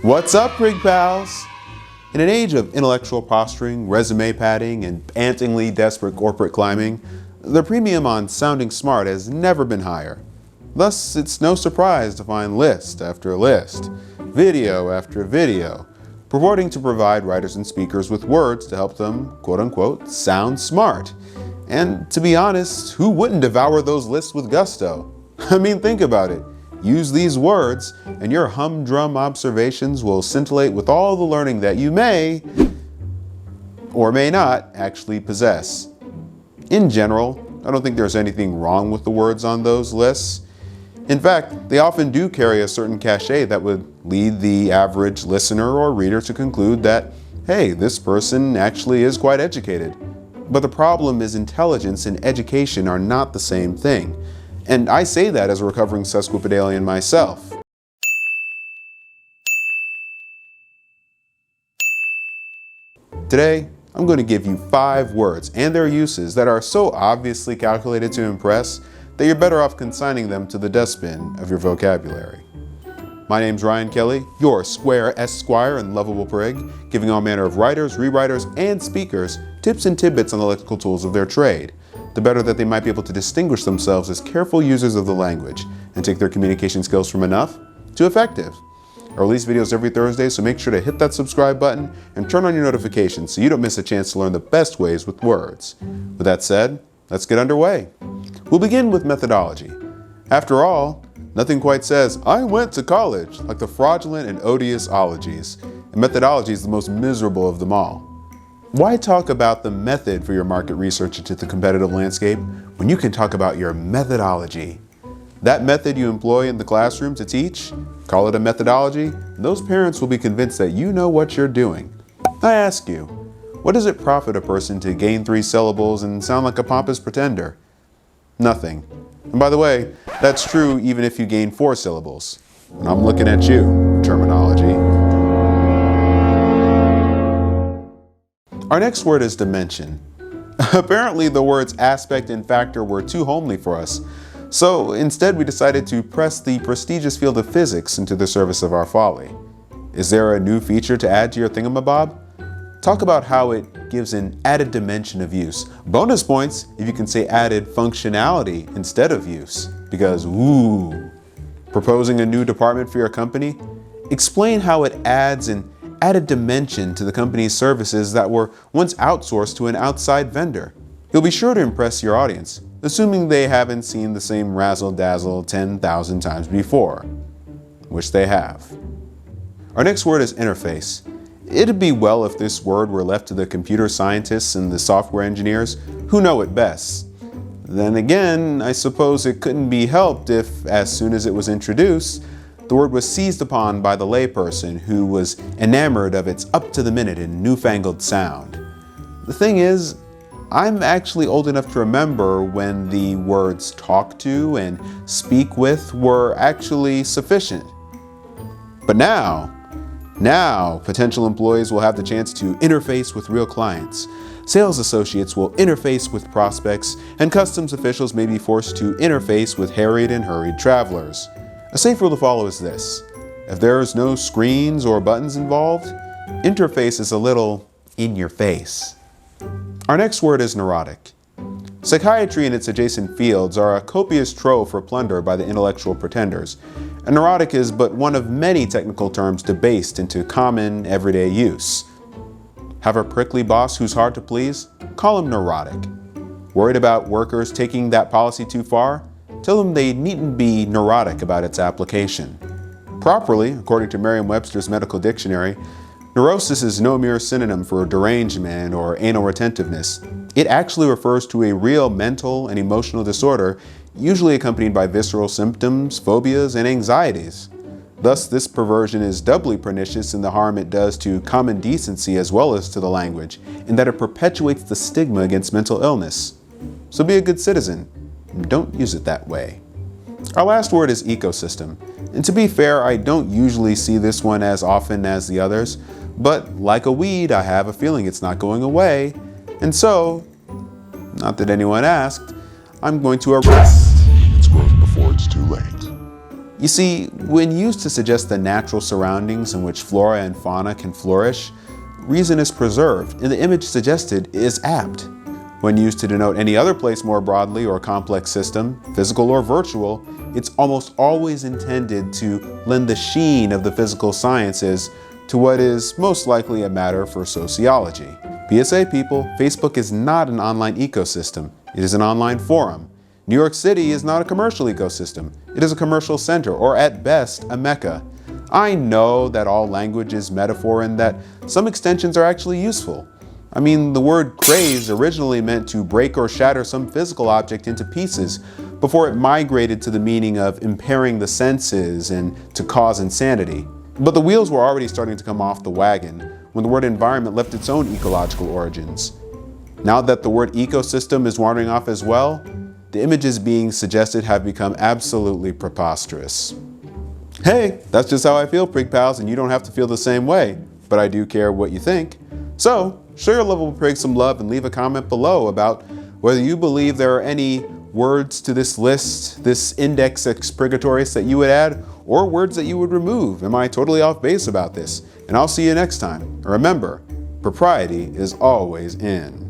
What's up, Rig Pals? In an age of intellectual posturing, resume padding, and pantingly desperate corporate climbing, the premium on sounding smart has never been higher. Thus, it's no surprise to find list after list, video after video, purporting to provide writers and speakers with words to help them, quote-unquote, sound smart. And to be honest, who wouldn't devour those lists with gusto? I mean, think about it. Use these words, and your humdrum observations will scintillate with all the learning that you may, or may not, actually possess. In general, I don't think there's anything wrong with the words on those lists. In fact, they often do carry a certain cachet that would lead the average listener or reader to conclude that, hey, this person actually is quite educated. But the problem is intelligence and education are not the same thing. And I say that as a recovering sesquipedalian myself. Today, I'm going to give you 5 words and their uses that are so obviously calculated to impress that you're better off consigning them to the dustbin of your vocabulary. My name's Ryan Kelly, your square esquire and lovable prig, giving all manner of writers, rewriters, and speakers tips and tidbits on the lexical tools of their trade, the better that they might be able to distinguish themselves as careful users of the language and take their communication skills from enough to effective. I release videos every Thursday, so make sure to hit that subscribe button and turn on your notifications so you don't miss a chance to learn the best ways with words. With that said, let's get underway. We'll begin with methodology. After all, nothing quite says, I went to college, like the fraudulent and odious ologies, and methodology is the most miserable of them all. Why talk about the method for your market research into the competitive landscape when you can talk about your methodology? That method you employ in the classroom to teach, call it a methodology, and those parents will be convinced that you know what you're doing. I ask you, what does it profit a person to gain 3 syllables and sound like a pompous pretender? Nothing. And by the way, that's true even if you gain 4 syllables. And I'm looking at you, terminology. Our next word is dimension. Apparently the words aspect and factor were too homely for us, so instead we decided to press the prestigious field of physics into the service of our folly. Is there a new feature to add to your thingamabob? Talk about how it gives an added dimension of use. Bonus points if you can say added functionality instead of use, because ooh. Proposing a new department for your company? Explain how it adds an added dimension to the company's services that were once outsourced to an outside vendor. You'll be sure to impress your audience, assuming they haven't seen the same razzle-dazzle 10,000 times before, which they have. Our next word is interface. It'd be well if this word were left to the computer scientists and the software engineers who know it best. Then again, I suppose it couldn't be helped if, as soon as it was introduced, the word was seized upon by the layperson who was enamored of its up-to-the-minute and newfangled sound. The thing is, I'm actually old enough to remember when the words talk to and speak with were actually sufficient. But now, potential employees will have the chance to interface with real clients. Sales associates will interface with prospects, and customs officials may be forced to interface with harried and hurried travelers. A safe rule to follow is this: if there's no screens or buttons involved, interface is a little in your face. Our next word is neurotic. Psychiatry and its adjacent fields are a copious trove for plunder by the intellectual pretenders, and neurotic is but one of many technical terms debased into common, everyday use. Have a prickly boss who's hard to please? Call him neurotic. Worried about workers taking that policy too far? Tell them they needn't be neurotic about its application. Properly, according to Merriam-Webster's Medical Dictionary, neurosis is no mere synonym for derangement or anal retentiveness. It actually refers to a real mental and emotional disorder, usually accompanied by visceral symptoms, phobias, and anxieties. Thus, this perversion is doubly pernicious in the harm it does to common decency as well as to the language, in that it perpetuates the stigma against mental illness. So be a good citizen. Don't use it that way. Our last word is ecosystem. And to be fair, I don't usually see this one as often as the others, but like a weed, I have a feeling it's not going away. And so, not that anyone asked, I'm going to arrest its growth before it's too late. You see, when used to suggest the natural surroundings in which flora and fauna can flourish, reason is preserved and the image suggested is apt. When used to denote any other place more broadly or complex system, physical or virtual, it's almost always intended to lend the sheen of the physical sciences to what is most likely a matter for sociology. PSA people, Facebook is not an online ecosystem. It is an online forum. New York City is not a commercial ecosystem. It is a commercial center, or at best, a mecca. I know that all language is metaphor and that some extensions are actually useful. I mean, the word craze originally meant to break or shatter some physical object into pieces before it migrated to the meaning of impairing the senses and to cause insanity. But the wheels were already starting to come off the wagon when the word environment left its own ecological origins. Now that the word ecosystem is wandering off as well, the images being suggested have become absolutely preposterous. Hey, that's just how I feel, Prig Pals, and you don't have to feel the same way, but I do care what you think. So, show your lovable prig some love and leave a comment below about whether you believe there are any words to this list, this index expurgatoris that you would add, or words that you would remove. Am I totally off base about this? And I'll see you next time. And remember, propriety is always in.